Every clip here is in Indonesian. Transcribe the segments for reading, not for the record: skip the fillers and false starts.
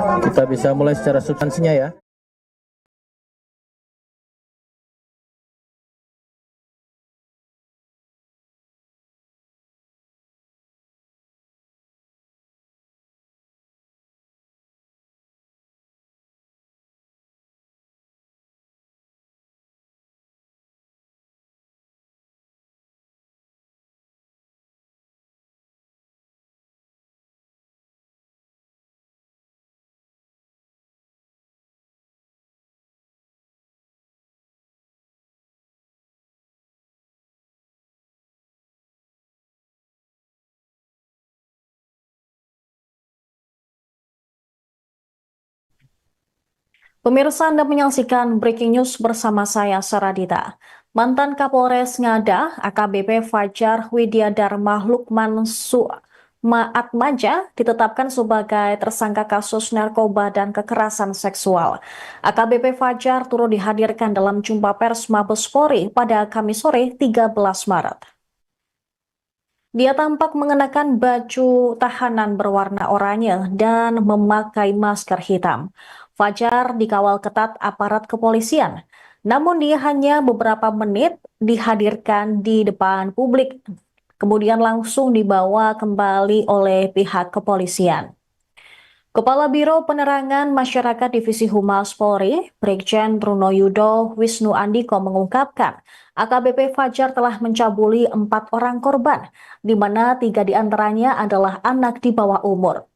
Kita bisa mulai secara substansinya ya. Pemirsa, Anda menyaksikan Breaking News bersama saya, Saradita. Mantan Kapolres Ngada, AKBP Fajar Widyadharma Lukman Suatmaja ditetapkan sebagai tersangka kasus narkoba dan kekerasan seksual. AKBP Fajar turut dihadirkan dalam jumpa pers Mabes Polri pada Kamis sore 13 Maret. Dia tampak mengenakan baju tahanan berwarna oranye dan memakai masker hitam. Fajar dikawal ketat aparat kepolisian, namun dia hanya beberapa menit dihadirkan di depan publik, kemudian langsung dibawa kembali oleh pihak kepolisian. Kepala Biro Penerangan Masyarakat Divisi Humas Polri, Brigjen Truno Yudo Wisnu Andiko mengungkapkan, AKBP Fajar telah mencabuli 4 orang korban, di mana 3 diantaranya adalah anak di bawah umur.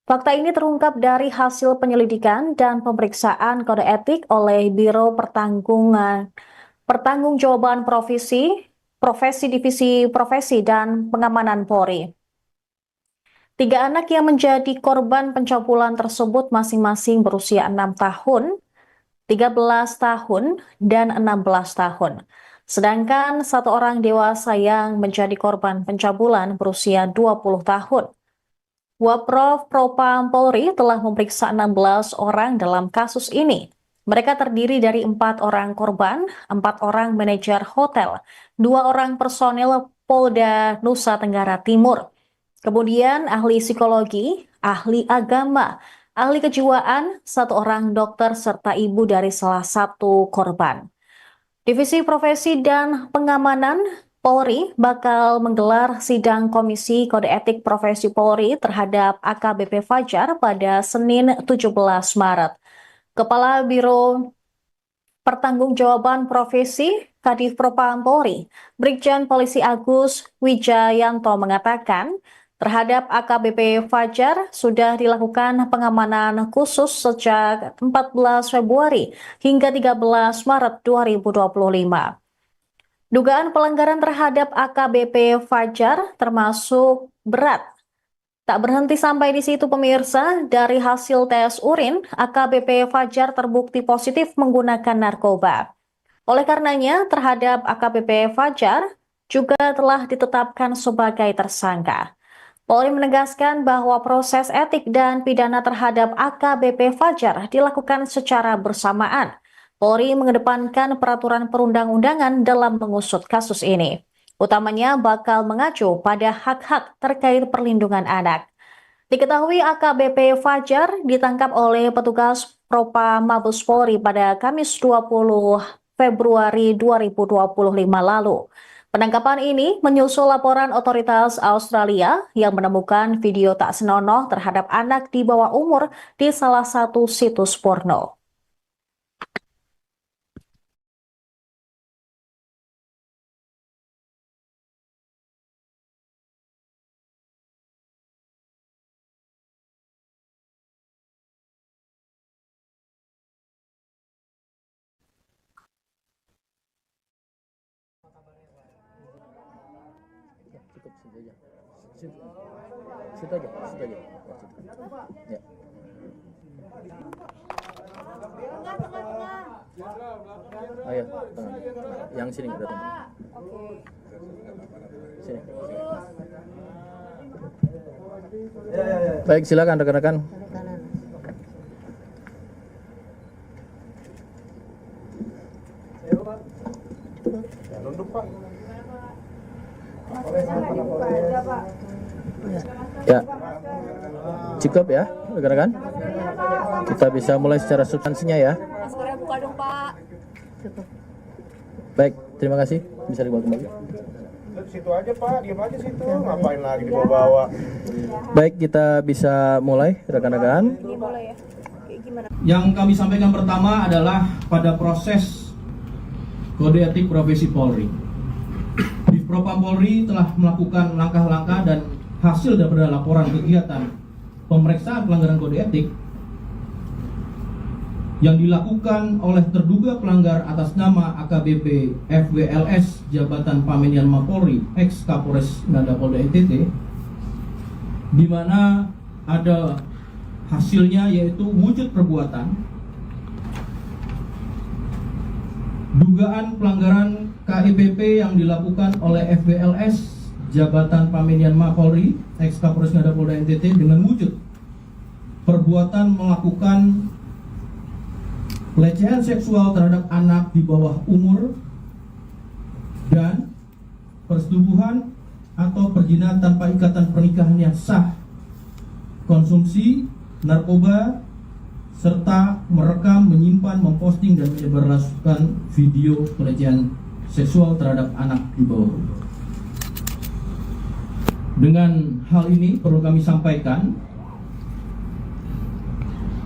Fakta ini terungkap dari hasil penyelidikan dan pemeriksaan kode etik oleh Biro Pertanggungjawaban Profesi Divisi Profesi dan Pengamanan Polri. 3 anak yang menjadi korban pencabulan tersebut masing-masing berusia 6 tahun, 13 tahun, dan 16 tahun. Sedangkan 1 orang dewasa yang menjadi korban pencabulan berusia 20 tahun. Waprov Propam Polri telah memeriksa 16 orang dalam kasus ini. Mereka terdiri dari 4 orang korban, 4 orang manajer hotel, 2 orang personil Polda Nusa Tenggara Timur. Kemudian ahli psikologi, ahli agama, ahli kejiwaan, 1 orang dokter, serta ibu dari salah satu korban. Divisi Profesi dan Pengamanan Polri bakal menggelar sidang Komisi Kode Etik Profesi Polri terhadap AKBP Fajar pada Senin 17 Maret. Kepala Biro Pertanggungjawaban Profesi Kadif Propam Polri, Brigjen Polisi Agus Wijayanto mengatakan, terhadap AKBP Fajar sudah dilakukan pengamanan khusus sejak 14 Februari hingga 13 Maret 2025. Dugaan pelanggaran terhadap AKBP Fajar termasuk berat. Tak berhenti sampai di situ pemirsa, dari hasil tes urin, AKBP Fajar terbukti positif menggunakan narkoba. Oleh karenanya, terhadap AKBP Fajar juga telah ditetapkan sebagai tersangka. Polri menegaskan bahwa proses etik dan pidana terhadap AKBP Fajar dilakukan secara bersamaan. Polri mengedepankan peraturan perundang-undangan dalam mengusut kasus ini. Utamanya bakal mengacu pada hak-hak terkait perlindungan anak. Diketahui AKBP Fajar ditangkap oleh petugas Propam Mabes Polri pada Kamis 20 Februari 2025 lalu. Penangkapan ini menyusul laporan otoritas Australia yang menemukan video tak senonoh terhadap anak di bawah umur di salah satu situs porno. Situ aja. Ya. Ayo, tengah. Yang sini udah tengah. Sini. Baik, silakan rekan-rekan. Ya, cukup ya rekan-rekan. Kita bisa mulai secara substansinya ya. Maskernya buka dong, Pak. Baik, terima kasih. Bisa dibawa kembali. Situ aja Pak, diam aja situ. Ngapain lagi dibawa-bawa? Baik, kita bisa mulai rekan-rekan. Ini boleh ya? Kayak gimana? Yang kami sampaikan pertama adalah pada proses kode etik profesi Polri. Divpropam Polri telah melakukan langkah-langkah dan hasil daripada laporan kegiatan pemeriksaan pelanggaran kode etik yang dilakukan oleh terduga pelanggar atas nama AKBP FWLS Jabatan Pamenian Mapolri ex Kapolres Ngada Polda NTT, di mana ada hasilnya yaitu wujud perbuatan dugaan pelanggaran KIPP yang dilakukan oleh FWLS Jabatan Pamenian Mapolri ex Kapolres Ngada Polda NTT dengan wujud perbuatan melakukan pelecehan seksual terhadap anak di bawah umur dan persetubuhan atau perjinahan tanpa ikatan pernikahan yang sah, konsumsi narkoba, serta merekam, menyimpan, memposting dan menyebarluaskan video pelecehan seksual terhadap anak di bawah umur. Dengan hal ini perlu kami sampaikan,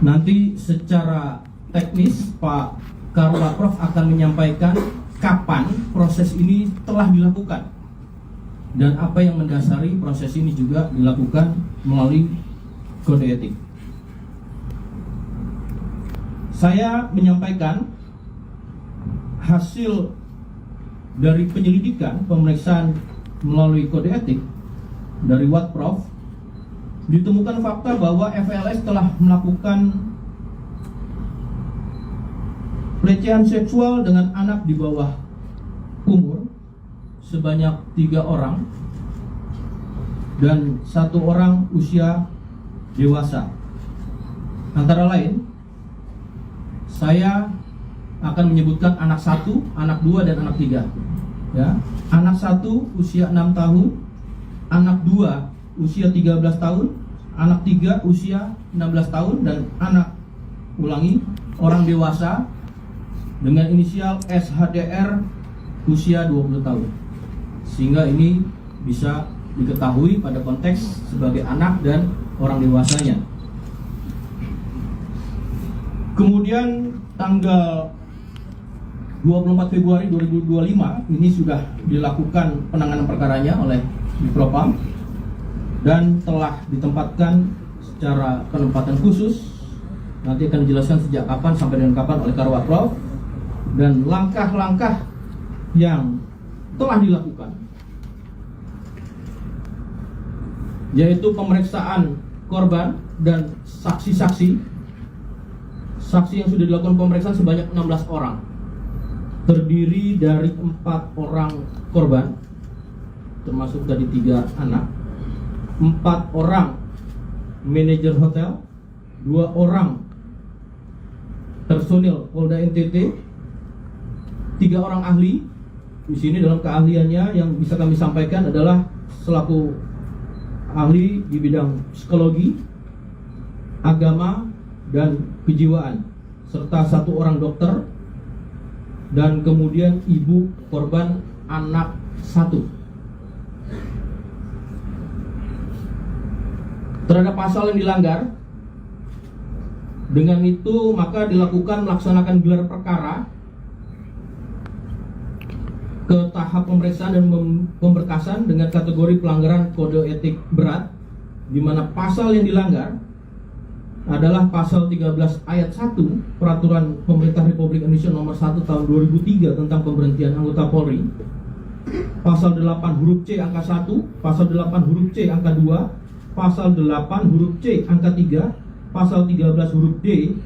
nanti secara teknis Pak Karwa Prof akan menyampaikan kapan proses ini telah dilakukan dan apa yang mendasari proses ini juga dilakukan melalui kode etik. Saya menyampaikan hasil dari penyelidikan pemeriksaan melalui kode etik dari Watprof, ditemukan fakta bahwa FLS telah melakukan pelecehan seksual dengan anak di bawah umur sebanyak 3 orang dan 1 orang usia dewasa. Antara lain, saya akan menyebutkan anak 1, anak 2, dan anak 3. Ya, anak 1 usia 6 tahun, anak 2 usia 13 tahun, anak 3 usia 16 tahun, dan anak, ulangi, orang dewasa dengan inisial SHDR usia 20 tahun. Sehingga ini bisa diketahui pada konteks sebagai anak dan orang dewasanya. Kemudian tanggal 24 Februari 2025 ini sudah dilakukan penanganan perkaranya oleh Divpropam dan telah ditempatkan secara penempatan khusus. Nanti akan dijelaskan sejak kapan sampai dengan kapan oleh Karwa Prof, dan langkah-langkah yang telah dilakukan yaitu pemeriksaan korban dan saksi-saksi. Saksi yang sudah dilakukan pemeriksaan sebanyak 16 orang, terdiri dari 4 orang korban termasuk tadi 3 anak, 4 orang manajer hotel, 2 orang personil Polda NTT, 3 orang ahli. Di sini dalam keahliannya yang bisa kami sampaikan adalah selaku ahli di bidang psikologi, agama, dan kejiwaan, serta 1 orang dokter, dan kemudian ibu korban anak 1. Terhadap pasal yang dilanggar, dengan itu maka dilakukan melaksanakan gelar perkara ke tahap pemeriksaan dan pemberkasan dengan kategori pelanggaran kode etik berat, di mana pasal yang dilanggar adalah pasal 13 ayat 1 Peraturan Pemerintah Republik Indonesia nomor 1 tahun 2003 tentang pemberhentian anggota Polri, pasal 8 huruf C angka 1, pasal 8 huruf C angka 2, pasal 8 huruf C angka 3, pasal 13 huruf D,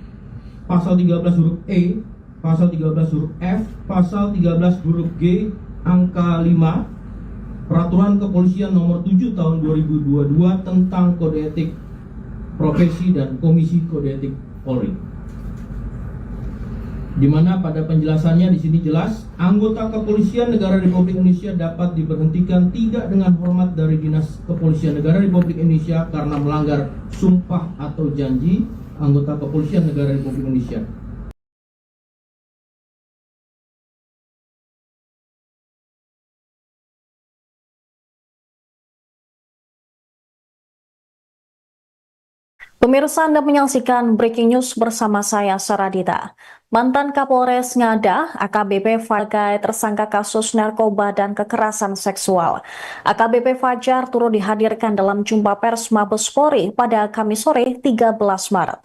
pasal 13 huruf E, pasal 13 huruf F, pasal 13 huruf G angka 5 Peraturan Kepolisian nomor 7 tahun 2022 tentang kode etik profesi dan Komisi Kode Etik Polri. Di mana pada penjelasannya di sini jelas, anggota Kepolisian Negara Republik Indonesia dapat diberhentikan tidak dengan hormat dari Dinas Kepolisian Negara Republik Indonesia karena melanggar sumpah atau janji anggota kepolisian negara Republik Indonesia. Pemirsa, Anda menyaksikan Breaking News bersama saya, Saradita. Mantan Kapolres Ngada, AKBP Fajar tersangka kasus narkoba dan kekerasan seksual. AKBP Fajar turut dihadirkan dalam jumpa pers Mabes Polri pada Kamis sore 13 Maret.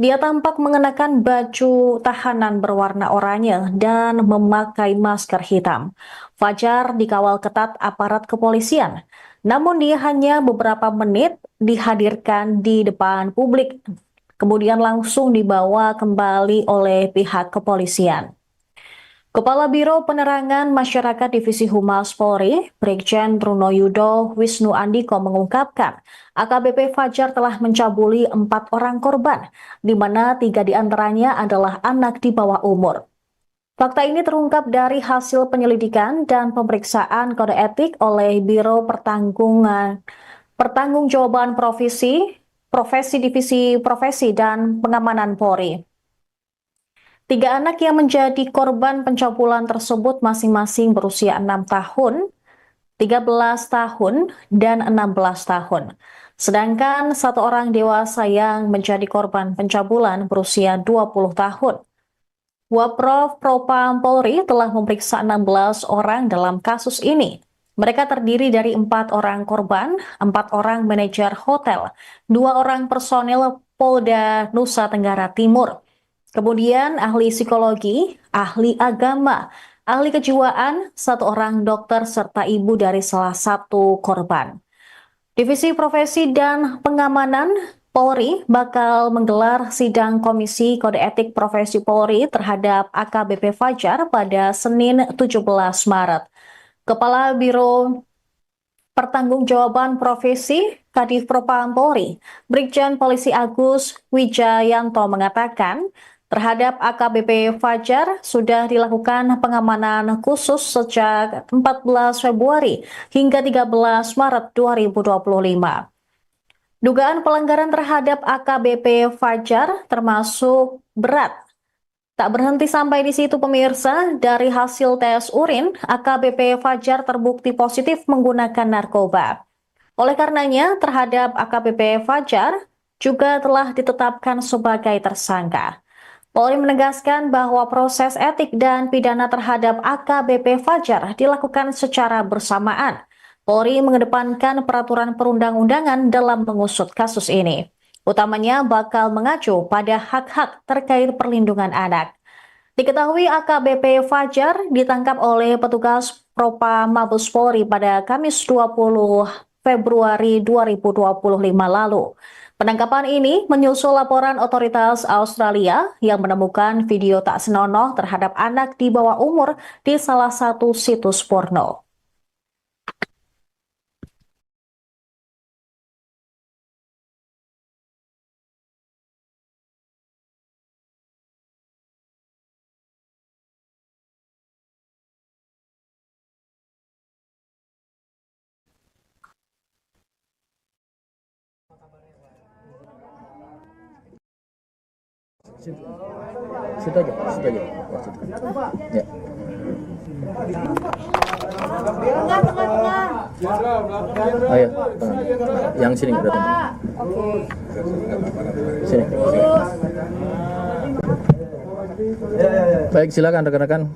Dia tampak mengenakan baju tahanan berwarna oranye dan memakai masker hitam. Fajar dikawal ketat aparat kepolisian, namun dia hanya beberapa menit dihadirkan di depan publik, kemudian langsung dibawa kembali oleh pihak kepolisian. Kepala Biro Penerangan Masyarakat Divisi Humas Polri, Brigjen Trunoyudo Wisnu Andiko mengungkapkan, AKBP Fajar telah mencabuli 4 orang korban, di mana 3 diantaranya adalah anak di bawah umur. Fakta ini terungkap dari hasil penyelidikan dan pemeriksaan kode etik oleh Biro Pertanggungjawaban Profesi Divisi Profesi dan Pengamanan Polri. 3 anak yang menjadi korban pencabulan tersebut masing-masing berusia 6 tahun, 13 tahun, dan 16 tahun. Sedangkan 1 orang dewasa yang menjadi korban pencabulan berusia 20 tahun. Waprov Propam Polri telah memeriksa 16 orang dalam kasus ini. Mereka terdiri dari 4 orang korban, 4 orang manajer hotel, 2 orang personil Polda Nusa Tenggara Timur. Kemudian ahli psikologi, ahli agama, ahli kejiwaan, 1 orang dokter, serta ibu dari salah satu korban. Divisi Profesi dan Pengamanan Polri bakal menggelar sidang Komisi Kode Etik Profesi Polri terhadap AKBP Fajar pada Senin 17 Maret. Kepala Biro Pertanggungjawaban Profesi Kadif Propam Polri, Brigjen Polisi Agus Wijayanto mengatakan, terhadap AKBP Fajar sudah dilakukan pengamanan khusus sejak 14 Februari hingga 13 Maret 2025. Dugaan pelanggaran terhadap AKBP Fajar termasuk berat. Tak berhenti sampai di situ, pemirsa. Dari hasil tes urin, AKBP Fajar terbukti positif menggunakan narkoba. Oleh karenanya, terhadap AKBP Fajar juga telah ditetapkan sebagai tersangka. Polri menegaskan bahwa proses etik dan pidana terhadap AKBP Fajar dilakukan secara bersamaan. Polri mengedepankan peraturan perundang-undangan dalam mengusut kasus ini. Utamanya bakal mengacu pada hak-hak terkait perlindungan anak. Diketahui AKBP Fajar ditangkap oleh petugas Propam Mabes Polri pada Kamis 20 Februari 2025 lalu. Penangkapan ini menyusul laporan otoritas Australia yang menemukan video tak senonoh terhadap anak di bawah umur di salah satu situs porno. Situ aja. Ya. Ayo, tengah. Yang sini berarti. Sini. Baik, silakan rekan-rekan.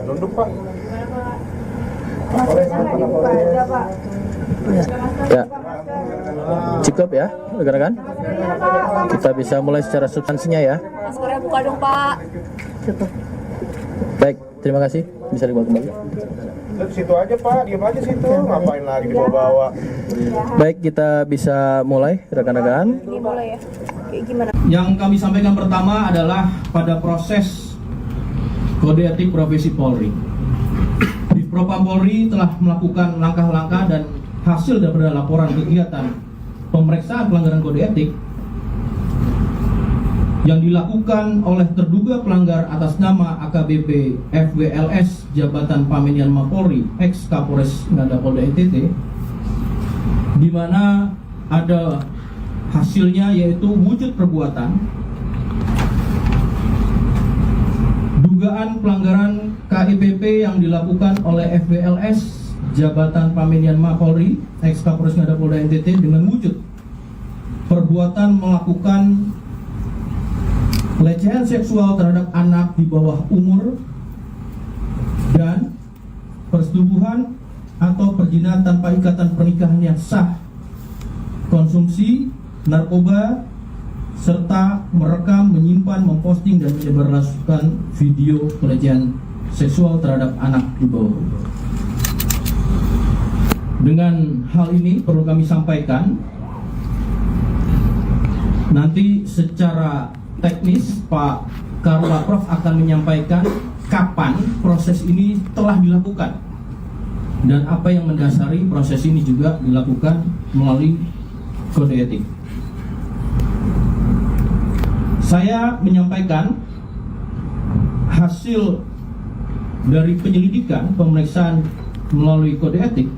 Nunduk, Pak. Ya, cukup ya rekan-rekan. Kita bisa mulai secara substansinya ya. Maskernya buka dong, Pak. Baik, terima kasih. Bisa dibawa kembali. Situ aja, Pak. Diam aja situ. Ngapain lagi dibawa-bawa? Baik, kita bisa mulai rekan-rekan. Ini boleh ya? Kayak gimana? Yang kami sampaikan pertama adalah pada proses kode etik profesi Polri. Di Propam Polri telah melakukan langkah-langkah dan hasil daripada laporan kegiatan pemeriksaan pelanggaran kode etik yang dilakukan oleh terduga pelanggar atas nama AKBP FWLS Jabatan Pamenian Mapolri ex Kapolres Ngada Polda NTT, di mana ada hasilnya yaitu wujud perbuatan dugaan pelanggaran KIPP yang dilakukan oleh FWLS Jabatan Pamenian Mapolri ex Kapolres Ngada Polda NTT dengan wujud perbuatan melakukan pelecehan seksual terhadap anak di bawah umur dan persetubuhan atau perzinahan tanpa ikatan pernikahan yang sah, konsumsi narkoba, serta merekam, menyimpan, memposting dan menyebarluaskan video pelecehan seksual terhadap anak di bawah umur. Dengan hal ini perlu kami sampaikan, nanti secara teknis Pak Karwa Prof akan menyampaikan kapan proses ini telah dilakukan dan apa yang mendasari proses ini juga dilakukan melalui kode etik. Saya menyampaikan hasil dari penyelidikan pemeriksaan melalui kode etik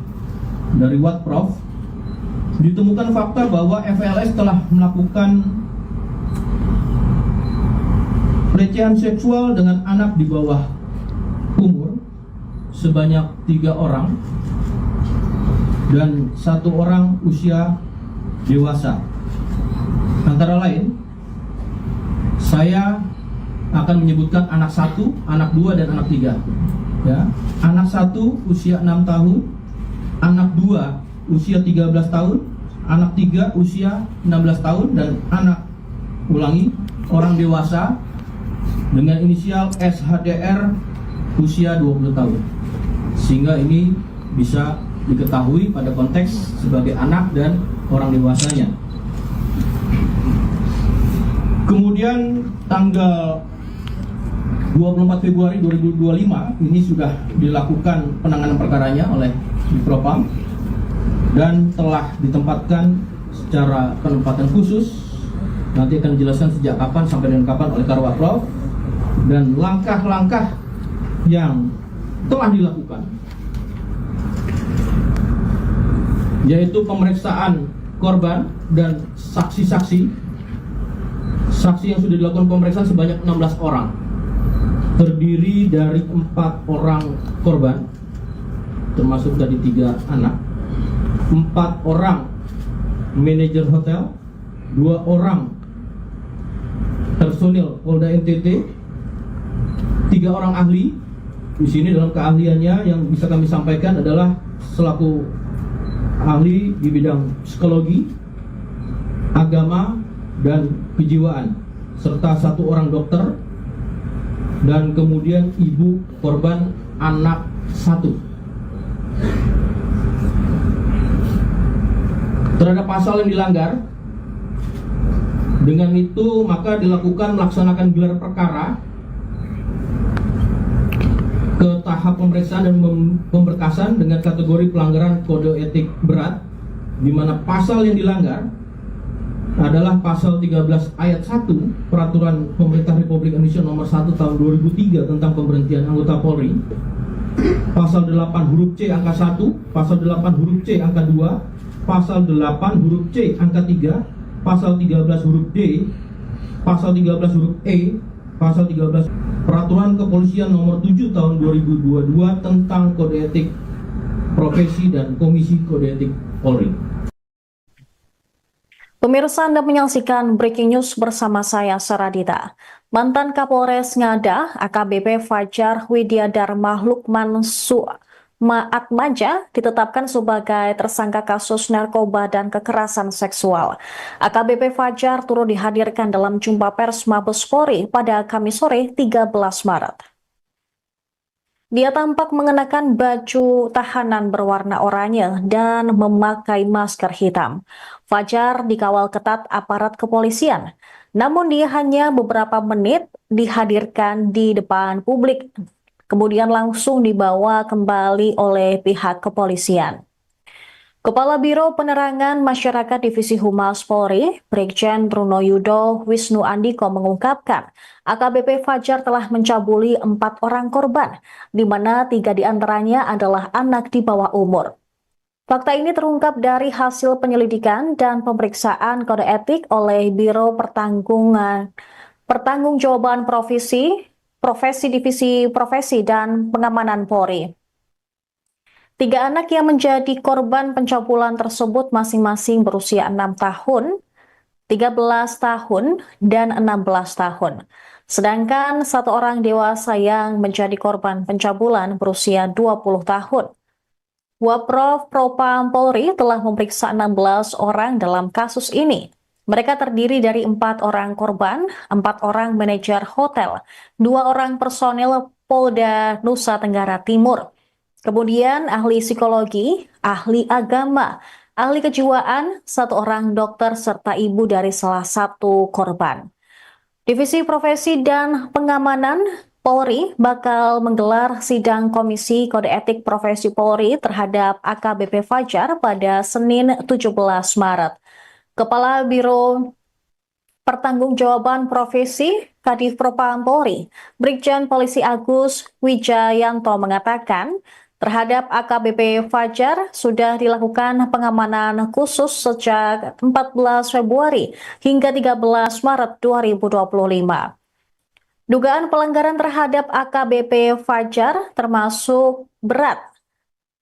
dari Watprof. Ditemukan fakta bahwa FLS telah melakukan pelecehan seksual dengan anak di bawah umur sebanyak 3 orang dan 1 orang usia dewasa. Antara lain, saya akan menyebutkan anak 1, anak 2, dan anak 3. Ya, anak 1 usia 6 tahun, anak 2 usia 13 tahun, anak 3 usia 16 tahun, dan anak, ulangi, orang dewasa dengan inisial SHDR usia 20 tahun. Sehingga ini bisa diketahui pada konteks sebagai anak dan orang dewasanya. Kemudian tanggal 24 Februari 2025 ini sudah dilakukan penanganan perkaranya oleh Propam dan telah ditempatkan secara penempatan khusus. Nanti akan dijelaskan sejak kapan sampai dengan kapan oleh Karwa Prof, dan langkah-langkah yang telah dilakukan yaitu pemeriksaan korban dan saksi-saksi. Saksi yang sudah dilakukan pemeriksaan sebanyak 16 orang, terdiri dari 4 orang korban termasuk tadi 3 anak, 4 orang manajer hotel, 2 orang personil Polda NTT, 3 orang ahli. Di sini dalam keahliannya yang bisa kami sampaikan adalah selaku ahli di bidang psikologi, agama, dan kejiwaan, serta 1 orang dokter, dan kemudian ibu korban anak 1. Terhadap pasal yang dilanggar, dengan itu maka dilakukan melaksanakan gelar perkara ke tahap pemeriksaan dan pemberkasan dengan kategori pelanggaran kode etik berat, di mana pasal yang dilanggar adalah pasal 13 ayat 1 Peraturan Pemerintah Republik Indonesia nomor 1 tahun 2003 tentang pemberhentian anggota Polri, pasal 8 huruf C angka 1, pasal 8 huruf C angka 2, pasal 8 huruf C angka 3, pasal 13 huruf D, pasal 13 huruf E, pasal 13 Peraturan Kepolisian nomor 7 tahun 2022 tentang kode etik profesi dan Komisi Kode Etik Polri. Pemirsa, Anda menyaksikan Breaking News bersama saya, Saradita. Mantan Kapolres Ngada, AKBP Fajar Widyadharma Lukman Suatmaja ditetapkan sebagai tersangka kasus narkoba dan kekerasan seksual. AKBP Fajar turut dihadirkan dalam jumpa pers Mabes Polri pada Kamis sore 13 Maret. Dia tampak mengenakan baju tahanan berwarna oranye dan memakai masker hitam. Fajar dikawal ketat aparat kepolisian, namun dia hanya beberapa menit dihadirkan di depan publik, kemudian langsung dibawa kembali oleh pihak kepolisian. Kepala Biro Penerangan Masyarakat Divisi Humas Polri, Brigjen Truno Yudo Wisnu Andiko mengungkapkan, AKBP Fajar telah mencabuli 4 orang korban, di mana 3 diantaranya adalah anak di bawah umur. Fakta ini terungkap dari hasil penyelidikan dan pemeriksaan kode etik oleh Biro Pertanggungjawaban Profesi Divisi Profesi dan Pengamanan Polri. 3 anak yang menjadi korban pencabulan tersebut masing-masing berusia 6 tahun, 13 tahun, dan 16 tahun. Sedangkan 1 orang dewasa yang menjadi korban pencabulan berusia 20 tahun. Waprov Propam Polri telah memeriksa 16 orang dalam kasus ini. Mereka terdiri dari 4 orang korban, 4 orang manajer hotel, 2 orang personil Polda Nusa Tenggara Timur. Kemudian ahli psikologi, ahli agama, ahli kejiwaan, 1 orang dokter, serta ibu dari salah satu korban. Divisi Profesi dan Pengamanan Polri bakal menggelar sidang Komisi Kode Etik Profesi Polri terhadap AKBP Fajar pada Senin 17 Maret. Kepala Biro Pertanggungjawaban Profesi Kadif Propam Polri, Brigjen Polisi Agus Wijayanto mengatakan, terhadap AKBP Fajar sudah dilakukan pengamanan khusus sejak 14 Februari hingga 13 Maret 2025. Dugaan pelanggaran terhadap AKBP Fajar termasuk berat.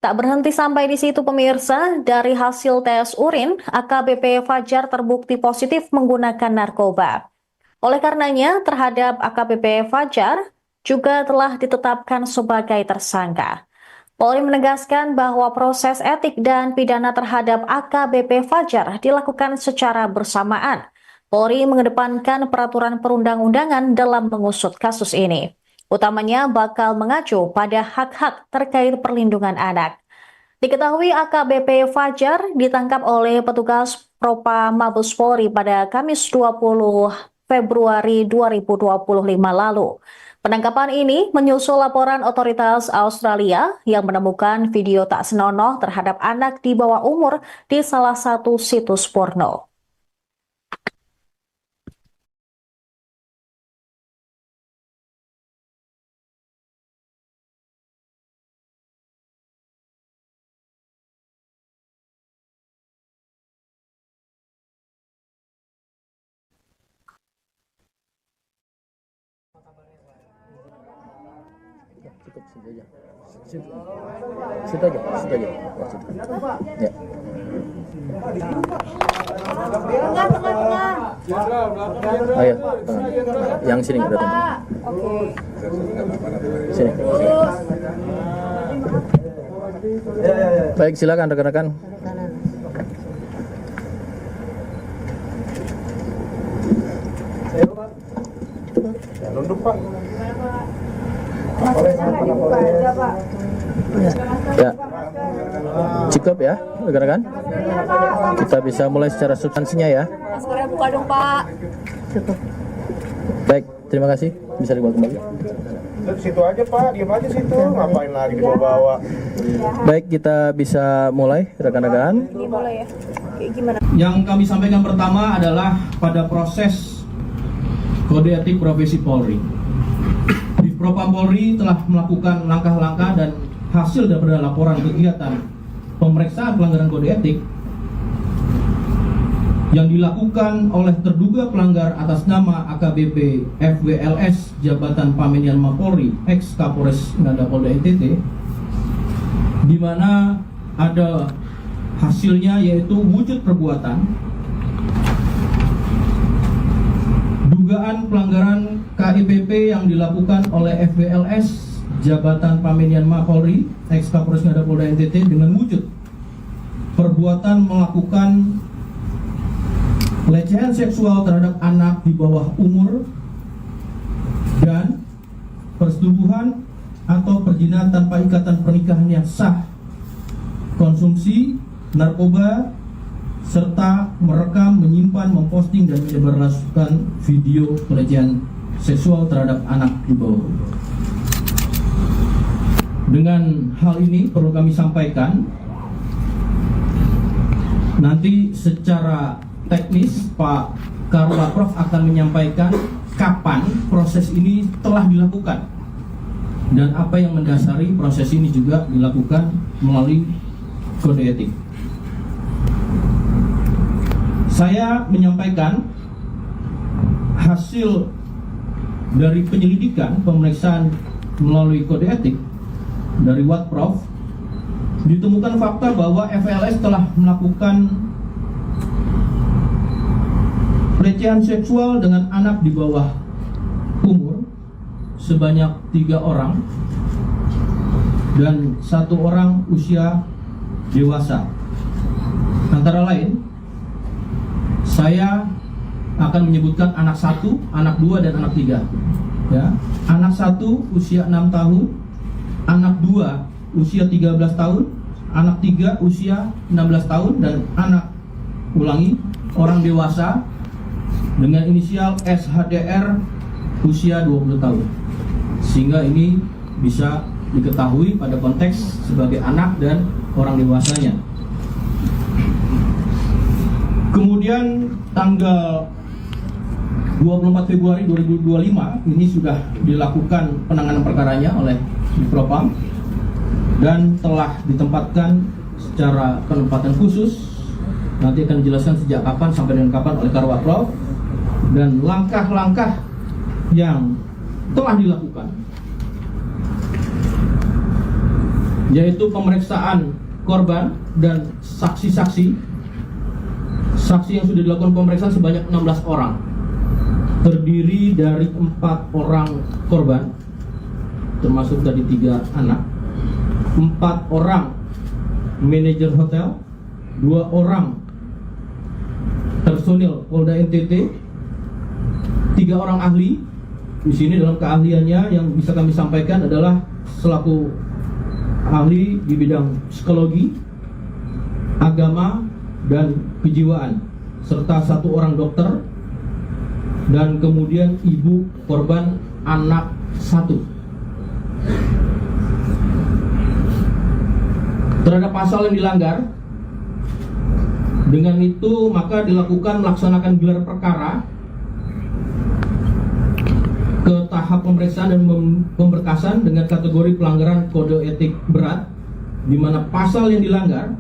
Tak berhenti sampai di situ pemirsa, dari hasil tes urin, AKBP Fajar terbukti positif menggunakan narkoba. Oleh karenanya, terhadap AKBP Fajar juga telah ditetapkan sebagai tersangka. Polri menegaskan bahwa proses etik dan pidana terhadap AKBP Fajar dilakukan secara bersamaan. Polri mengedepankan peraturan perundang-undangan dalam mengusut kasus ini. Utamanya bakal mengacu pada hak-hak terkait perlindungan anak. Diketahui AKBP Fajar ditangkap oleh petugas Propam Mabes Polri pada Kamis 20 Februari 2025 lalu. Penangkapan ini menyusul laporan otoritas Australia yang menemukan video tak senonoh terhadap anak di bawah umur di salah satu situs porno. Cukup situ aja. Situ aja. Ya. Tengah. Ayo, tengah. Yang sini datang. Sini. Baik, silakan rekan-rekan. Nunduk Pak. Ya, cukup ya rekan-rekan. Kita bisa mulai secara substansinya ya. Maskernya buka dong Pak. Baik, terima kasih. Bisa dibawa kembali. Situ aja Pak, diam aja situ. Ngapain lagi dibawa-bawa? Baik, kita bisa mulai rekan-rekan. Ini boleh ya? Kayak gimana? Yang kami sampaikan pertama adalah pada proses kode etik profesi Polri. Propam Polri telah melakukan langkah-langkah dan hasil daripada laporan kegiatan pemeriksaan pelanggaran kode etik yang dilakukan oleh terduga pelanggar atas nama AKBP FWLS Jabatan Pamenian Mapolri ex Kapolres Ngada Polda NTT, di mana ada hasilnya yaitu wujud perbuatan dugaan pelanggaran KIPP yang dilakukan oleh FWLS Jabatan Pamenian Mapolri ex Kapolres Ngada Polda NTT dengan wujud perbuatan melakukan pelecehan seksual terhadap anak di bawah umur dan persetubuhan atau perzinahan tanpa ikatan pernikahan yang sah, konsumsi narkoba, serta merekam, menyimpan, memposting, dan menyebarluaskan video pelecehan seksual terhadap anak di bawah umur. Dengan hal ini perlu kami sampaikan Nanti secara teknis Pak Karwaprof akan menyampaikan kapan proses ini telah dilakukan dan apa yang mendasari proses ini juga dilakukan melalui kode etik. Saya menyampaikan hasil dari penyelidikan pemeriksaan melalui kode etik dari Watprof. Ditemukan fakta bahwa FLS telah melakukan pelecehan seksual dengan anak di bawah umur sebanyak 3 orang dan 1 orang usia dewasa. Antara lain, saya akan menyebutkan anak 1, anak 2, dan anak 3. Ya, anak 1 usia 6 tahun, anak 2 usia 13 tahun, anak 3 usia 16 tahun, dan orang dewasa dengan inisial SHDR usia 20 tahun. Sehingga ini bisa diketahui pada konteks sebagai anak dan orang dewasanya. Kemudian tanggal 24 Februari 2025 ini sudah dilakukan penanganan perkaranya oleh Propam dan telah ditempatkan secara penempatan khusus. Nanti akan dijelaskan sejak kapan sampai dengan kapan oleh Karwaprof dan langkah-langkah yang telah dilakukan, yaitu pemeriksaan korban dan saksi-saksi. Saksi yang sudah dilakukan pemeriksaan sebanyak 16 orang, terdiri dari 4 orang korban, termasuk tadi 3 anak, 4 orang manajer hotel, 2 orang personil Polda NTT, 3 orang ahli. Di sini dalam keahliannya yang bisa kami sampaikan adalah selaku ahli di bidang psikologi, agama, dan kejiwaan, serta 1 orang dokter, dan kemudian ibu korban anak 1. Terhadap pasal yang dilanggar, dengan itu maka dilakukan melaksanakan gelar perkara ke tahap pemeriksaan dan pemberkasan dengan kategori pelanggaran kode etik berat, di mana pasal yang dilanggar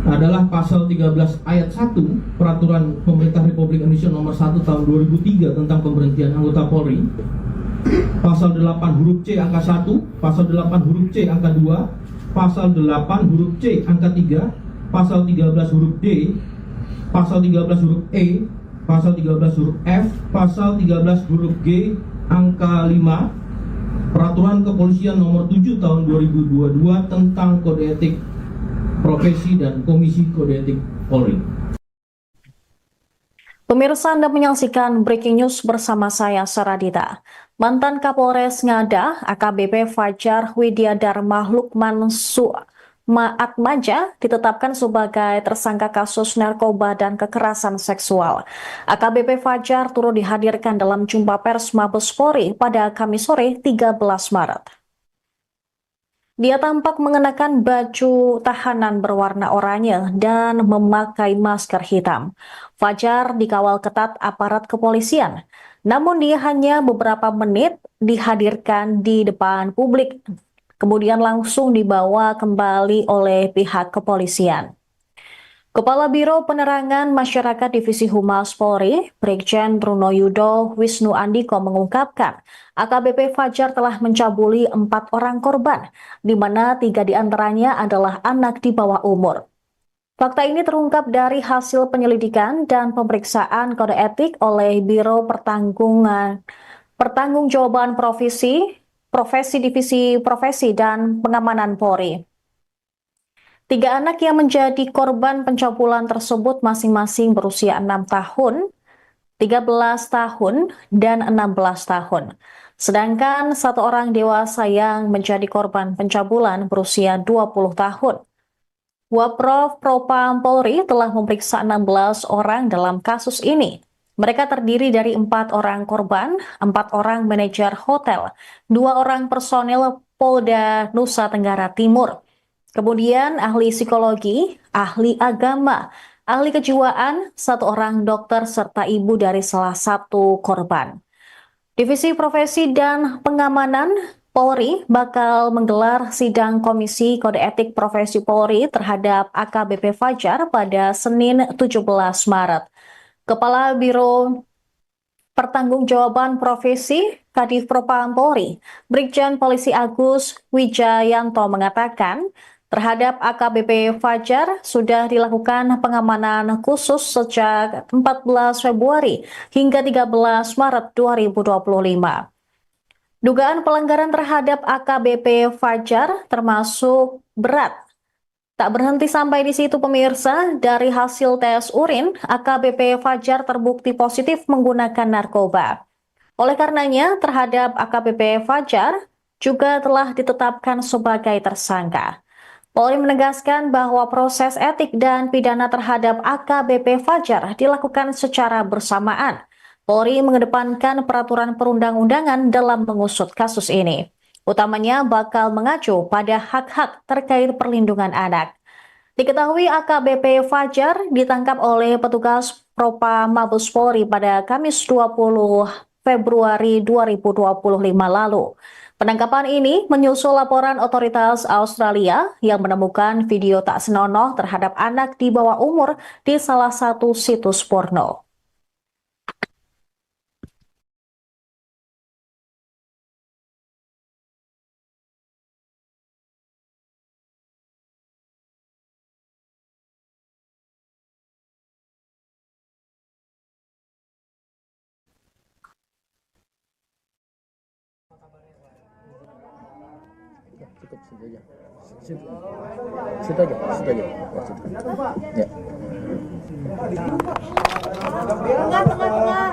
adalah pasal 13 ayat 1 Peraturan Pemerintah Republik Indonesia nomor 1 tahun 2003 tentang pemberhentian anggota Polri, pasal 8 huruf C angka 1, pasal 8 huruf C angka 2, pasal 8 huruf C angka 3, pasal 13 huruf D, pasal 13 huruf E, pasal 13 huruf F, pasal 13 huruf G angka 5 Peraturan Kepolisian nomor 7 tahun 2022 tentang kode etik profesi dan Komisi Kode Etik Polri. Pemirsa, Anda menyaksikan Breaking News bersama saya, Saradita. Mantan Kapolres Ngada, AKBP Fajar Widyadharma Lukman Suatmaja ditetapkan sebagai tersangka kasus narkoba dan kekerasan seksual. AKBP Fajar turut dihadirkan dalam jumpa pers Mabes Polri pada Kamis sore 13 Maret. Dia tampak mengenakan baju tahanan berwarna oranye dan memakai masker hitam. Fajar dikawal ketat aparat kepolisian, namun dia hanya beberapa menit dihadirkan di depan publik, kemudian langsung dibawa kembali oleh pihak kepolisian. Kepala Biro Penerangan Masyarakat Divisi Humas Polri, Brigjen Truno Yudo Wisnu Andiko mengungkapkan, AKBP Fajar telah mencabuli 4 orang korban, di mana 3 diantaranya adalah anak di bawah umur. Fakta ini terungkap dari hasil penyelidikan dan pemeriksaan kode etik oleh Biro Pertanggungjawaban Profesi Divisi Profesi dan Pengamanan Polri. 3 anak yang menjadi korban pencabulan tersebut masing-masing berusia 6 tahun, 13 tahun, dan 16 tahun. Sedangkan 1 orang dewasa yang menjadi korban pencabulan berusia 20 tahun. Waprof Propam Polri telah memeriksa 16 orang dalam kasus ini. Mereka terdiri dari 4 orang korban, 4 orang manajer hotel, 2 orang personil Polda Nusa Tenggara Timur, kemudian ahli psikologi, ahli agama, ahli kejiwaan, 1 orang dokter, serta ibu dari salah satu korban. Divisi Profesi dan Pengamanan Polri bakal menggelar sidang Komisi Kode Etik Profesi Polri terhadap AKBP Fajar pada Senin 17 Maret. Kepala Biro Pertanggungjawaban Profesi Kadif Propam Polri, Brigjen Polisi Agus Wijayanto mengatakan, terhadap AKBP Fajar sudah dilakukan pengamanan khusus sejak 14 Februari hingga 13 Maret 2025. Dugaan pelanggaran terhadap AKBP Fajar termasuk berat. Tak berhenti sampai di situ pemirsa, dari hasil tes urin, AKBP Fajar terbukti positif menggunakan narkoba. Oleh karenanya, terhadap AKBP Fajar juga telah ditetapkan sebagai tersangka. Polri menegaskan bahwa proses etik dan pidana terhadap AKBP Fajar dilakukan secara bersamaan. Polri mengedepankan peraturan perundang-undangan dalam mengusut kasus ini. Utamanya bakal mengacu pada hak-hak terkait perlindungan anak. Diketahui AKBP Fajar ditangkap oleh petugas Propam Mabes Polri pada Kamis 20 Februari 2025 lalu. Penangkapan ini menyusul laporan otoritas Australia yang menemukan video tak senonoh terhadap anak di bawah umur di salah satu situs porno. Cukup situ aja. Situ aja. Ya, situ. Ya. Tengah.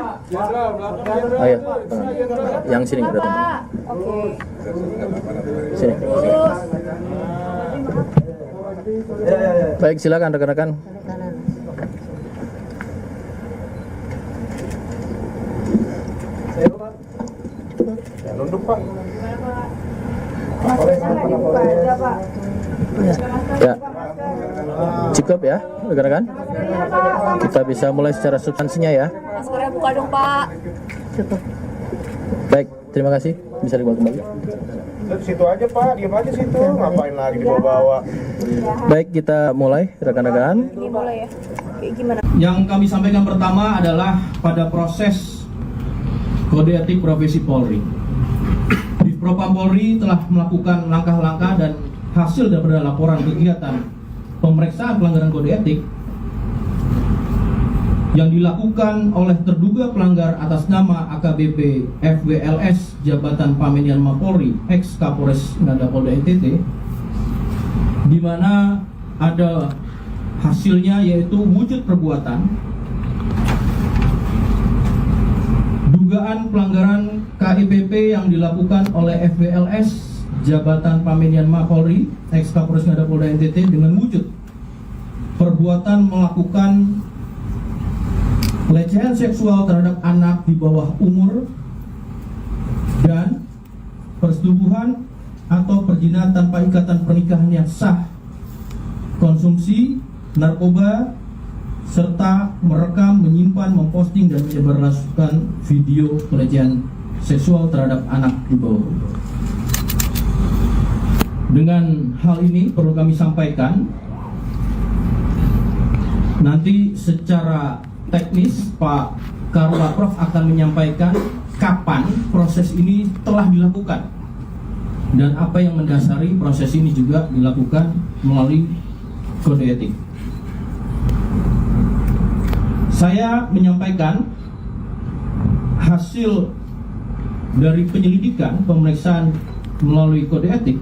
Ayo, tengah. Yang sini udah tengah. Sini. Baik, silakan rekan-rekan. Ya, nunduk Pak. Ya, cukup ya rekan-rekan. Kita bisa mulai secara substansinya ya. Maskernya buka dong Pak. Baik, terima kasih. Bisa dibawa kembali. Situ aja Pak, diam aja situ. Ngapain lagi dibawa-bawa? Baik, kita mulai rekan-rekan. Ini boleh ya? Kayak gimana? Yang kami sampaikan pertama adalah pada proses Kode Etik Profesi Polri. Di Propam Polri telah melakukan langkah-langkah dan hasil daripada laporan kegiatan pemeriksaan pelanggaran kode etik yang dilakukan oleh terduga pelanggar atas nama AKBP FWLS Jabatan Pamenian Mapolri ex Kapolres Ngada Polda NTT, di mana ada hasilnya yaitu wujud perbuatan dugaan pelanggaran KIPP yang dilakukan oleh FWLS Jabatan Pamenian Mapolri ex Kapolres Ngada Polda NTT dengan wujud perbuatan melakukan pelecehan seksual terhadap anak di bawah umur dan persetubuhan atau perjinahan tanpa ikatan pernikahan yang sah, konsumsi narkoba, serta merekam, menyimpan, memposting, dan menyebarluaskan video pelecehan seksual terhadap anak di bawah umur. Dengan hal ini perlu kami sampaikan, nanti secara teknis Pak Karula Prof akan menyampaikan kapan proses ini telah dilakukan dan apa yang mendasari proses ini juga dilakukan melalui kode etik. Saya menyampaikan hasil dari penyelidikan pemeriksaan melalui kode etik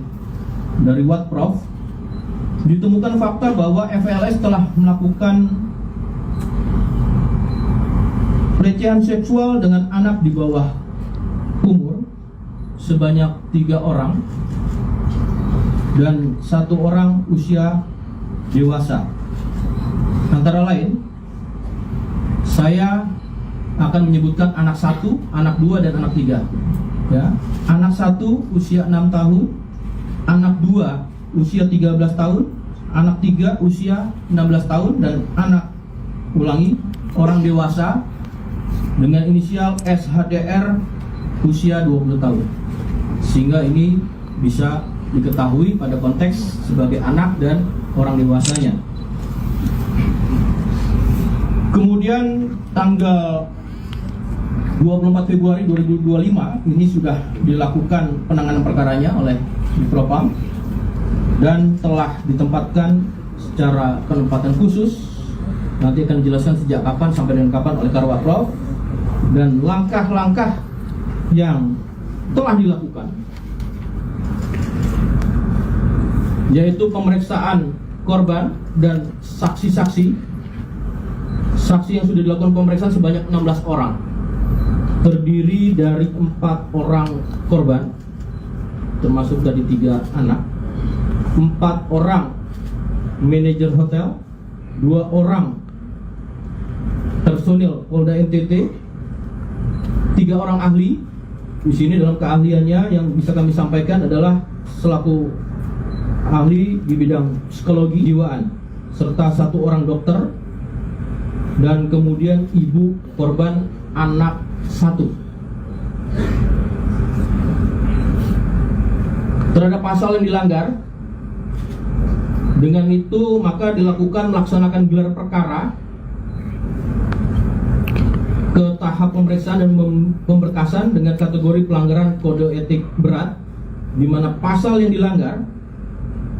dari Watprof. Ditemukan fakta bahwa FLS telah melakukan pelecehan seksual dengan anak di bawah umur sebanyak 3 orang dan 1 orang usia dewasa. Antara lain, saya akan menyebutkan anak 1, anak 2, dan anak 3. Ya, anak 1 usia 6 tahun, anak 2 usia 13 tahun, anak 3 usia 16 tahun, dan anak, orang dewasa dengan inisial SHDR usia 20 tahun. Sehingga ini bisa diketahui pada konteks sebagai anak dan orang dewasanya. Kemudian tanggal 24 Februari 2025 ini sudah dilakukan penanganan perkaranya oleh Propam dan telah ditempatkan secara penempatan khusus. Nanti akan dijelaskan sejak kapan sampai dengan kapan oleh Karwaprof, dan langkah-langkah yang telah dilakukan, yaitu pemeriksaan korban dan saksi-saksi. Saksi yang sudah dilakukan pemeriksaan sebanyak 16 orang, terdiri dari 4 orang korban, termasuk tadi 3 anak, 4 orang manajer hotel, 2 orang personil Polda NTT, 3 orang ahli. Di sini dalam keahliannya yang bisa kami sampaikan adalah selaku ahli di bidang psikologi jiwaan, serta 1 orang dokter, dan kemudian ibu korban anak 1. Terhadap pasal yang dilanggar, dengan itu maka dilakukan melaksanakan gelar perkara ke tahap pemeriksaan dan pemberkasan dengan kategori pelanggaran kode etik berat, di mana pasal yang dilanggar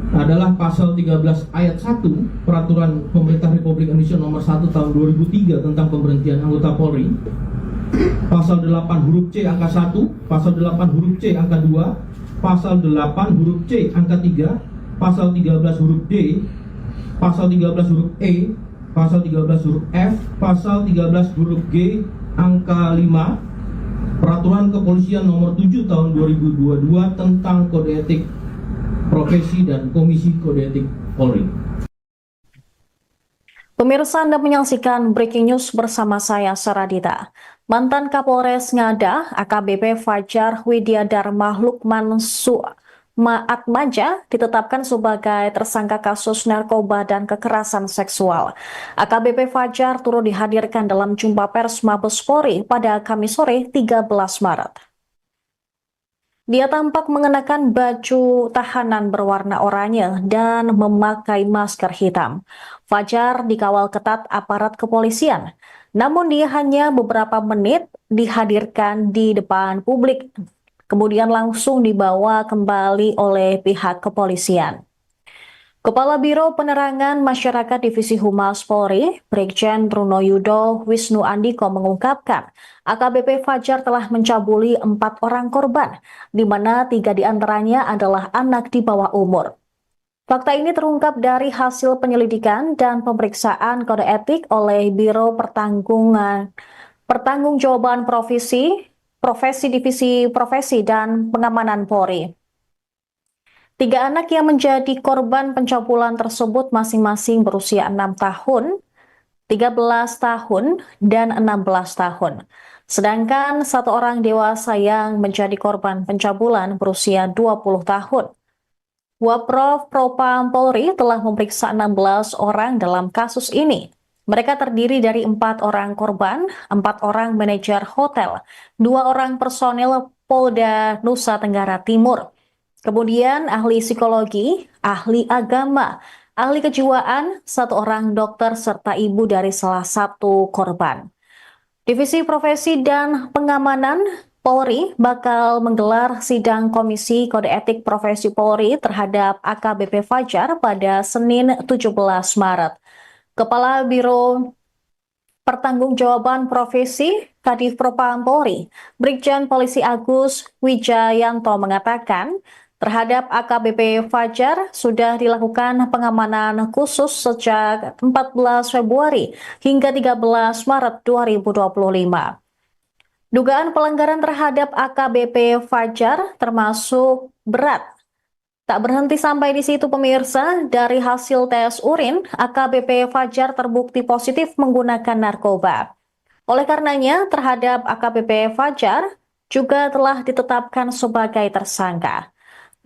adalah pasal 13 ayat 1 Peraturan Pemerintah Republik Indonesia nomor 1 tahun 2003 tentang pemberhentian anggota Polri, pasal 8 huruf C angka 1, pasal 8 huruf C angka 2, pasal 8 huruf C angka 3, pasal 13 huruf D, pasal 13 huruf E, pasal 13 huruf F, pasal 13 huruf G angka 5 Peraturan Kepolisian nomor 7 tahun 2022 tentang kode etik profesi dan Komisi Kode Etik Polri. Pemirsa, Anda menyaksikan Breaking News bersama saya, Saradita. Mantan Kapolres Ngada, AKBP Fajar Widyadharma Lukman Suatmaja ditetapkan sebagai tersangka kasus narkoba dan kekerasan seksual. AKBP Fajar turut dihadirkan dalam jumpa pers Mabes Polri pada Kamis sore 13 Maret. Dia tampak mengenakan baju tahanan berwarna oranye dan memakai masker hitam. Fajar dikawal ketat aparat kepolisian, namun dia hanya beberapa menit dihadirkan di depan publik, kemudian langsung dibawa kembali oleh pihak kepolisian. Kepala Biro Penerangan Masyarakat Divisi Humas Polri, Brigjen Truno Yudo Wisnu Andiko mengungkapkan, AKBP Fajar telah mencabuli 4 orang korban, di mana 3 diantaranya adalah anak di bawah umur. Fakta ini terungkap dari hasil penyelidikan dan pemeriksaan kode etik oleh Biro Pertanggungjawaban Profesi Divisi Profesi dan Pengamanan Polri. 3 anak yang menjadi korban pencabulan tersebut masing-masing berusia 6 tahun, 13 tahun, dan 16 tahun. Sedangkan 1 orang dewasa yang menjadi korban pencabulan berusia 20 tahun. Waprof Propam Polri telah memeriksa 16 orang dalam kasus ini. Mereka terdiri dari 4 orang korban, 4 orang manajer hotel, 2 orang personil Polda Nusa Tenggara Timur. Kemudian ahli psikologi, ahli agama, ahli kejiwaan, 1 orang dokter, serta ibu dari salah satu korban. Divisi Profesi dan Pengamanan Polri bakal menggelar sidang Komisi Kode Etik Profesi Polri terhadap AKBP Fajar pada Senin 17 Maret. Kepala Biro Pertanggungjawaban Profesi Kadif Propam Polri, Brigjen Polisi Agus Wijayanto mengatakan, terhadap AKBP Fajar sudah dilakukan pengamanan khusus sejak 14 Februari hingga 13 Maret 2025. Dugaan pelanggaran terhadap AKBP Fajar termasuk berat. Tak berhenti sampai di situ pemirsa, dari hasil tes urin, AKBP Fajar terbukti positif menggunakan narkoba. Oleh karenanya, terhadap AKBP Fajar juga telah ditetapkan sebagai tersangka.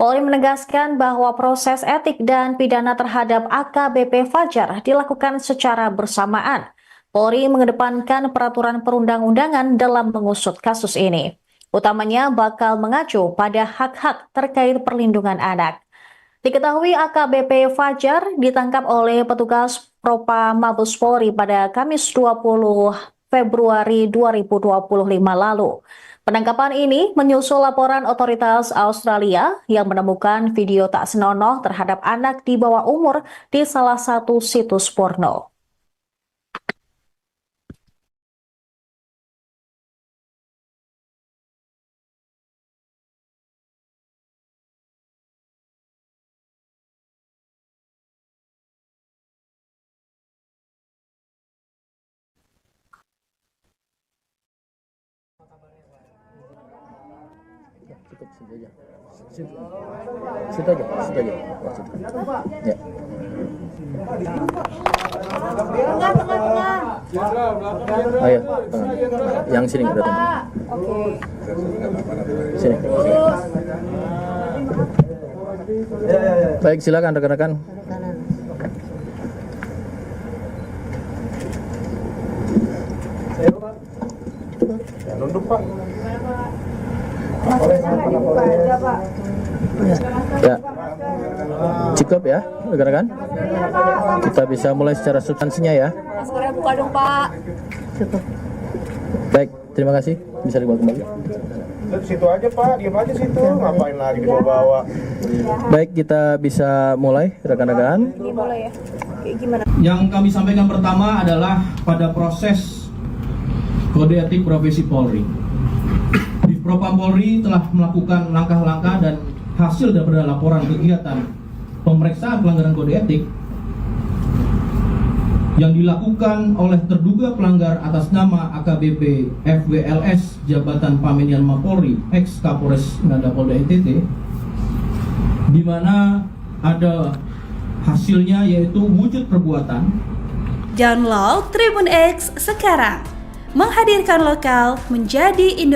Polri menegaskan bahwa proses etik dan pidana terhadap AKBP Fajar dilakukan secara bersamaan. Polri mengedepankan peraturan perundang-undangan dalam mengusut kasus ini. Utamanya bakal mengacu pada hak-hak terkait perlindungan anak. Diketahui AKBP Fajar ditangkap oleh petugas Propam Mabes Polri pada Kamis 20 Februari 2025 lalu. Penangkapan ini menyusul laporan otoritas Australia yang menemukan video tak senonoh terhadap anak di bawah umur di salah satu situs porno. Cukup situ aja. Situ aja. Oh, situ. Ya. Tengah. Ayo, tengah. Yang sini udah tengah. Sini. Baik, silakan rekan-rekan. Ya, nunduk Pak. Ya. Cukup ya, rekan-rekan. Kita bisa mulai secara substansinya ya. Maskernya buka dong Pak. Baik, terima kasih. Bisa dibawa kembali. Situ aja Pak, diam aja situ. Ngapain lagi dibawa-bawa? Baik, kita bisa mulai rekan-rekan. Ini boleh ya? Kayak gimana? Yang kami sampaikan pertama adalah pada proses kode etik profesi Polri. Di Propam Polri telah melakukan langkah-langkah dan hasil daripada laporan kegiatan pemeriksaan pelanggaran kode etik yang dilakukan oleh terduga pelanggar atas nama AKBP FWLS Jabatan Pamenian Mapolri ex Kapolres Ngada Polda NTT, di mana ada hasilnya yaitu wujud perbuatan. Download Tribun X sekarang, menghadirkan lokal menjadi Indonesia.